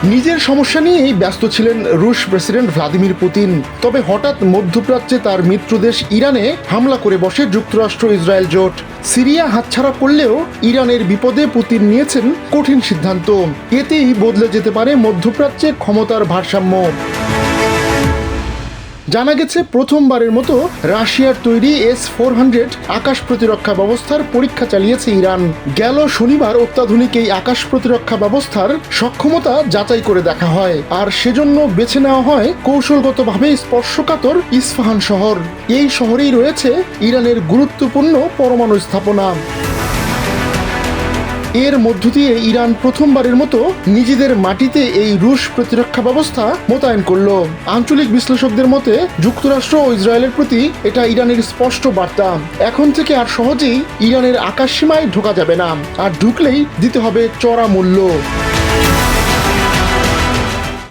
নিজের সমস্যা নিয়েই ব্যস্ত ছিলেন রুশ প্রেসিডেন্ট ভ্লাদিমির পুতিন। তবে হঠাৎ মধ্যপ্রাচ্যে তার মিত্রদেশ ইরানে হামলা করে বসে যুক্তরাষ্ট্র ইসরায়েল জোট। সিরিয়া হাতছাড়া করলেও ইরানের বিপদে পুতিন নিয়েছেন কঠিন সিদ্ধান্ত। এতেই বদলে যেতে পারে মধ্যপ্রাচ্যে ক্ষমতার ভারসাম্য। জানা গেছে, প্রথমবারের মতো রাশিয়ার তৈরি S-400 আকাশ প্রতিরক্ষা ব্যবস্থার পরীক্ষা চালিয়েছে ইরান। গেল শনিবার অত্যাধুনিক এই আকাশ প্রতিরক্ষা ব্যবস্থার সক্ষমতা যাচাই করে দেখা হয়, আর সেজন্য বেছে নেওয়া হয় কৌশলগতভাবে স্পর্শকাতর ইস্পাহান শহর। এই শহরেই রয়েছে ইরানের গুরুত্বপূর্ণ পরমাণু স্থাপনা। এর মধ্য দিয়ে ইরান প্রথমবারের মতো নিজেদের মাটিতে এই রুশ প্রতিরক্ষা ব্যবস্থা মোতায়েন করল। আঞ্চলিক বিশ্লেষকদের মতে যুক্তরাষ্ট্র ও ইসরায়েলের প্রতি এটা ইরানের স্পষ্ট বার্তা। এখন থেকে আর সহজেই ইরানের আকাশসীমায় ঢোকা যাবে না, আর ঢুকলেই দিতে হবে চড়া মূল্য।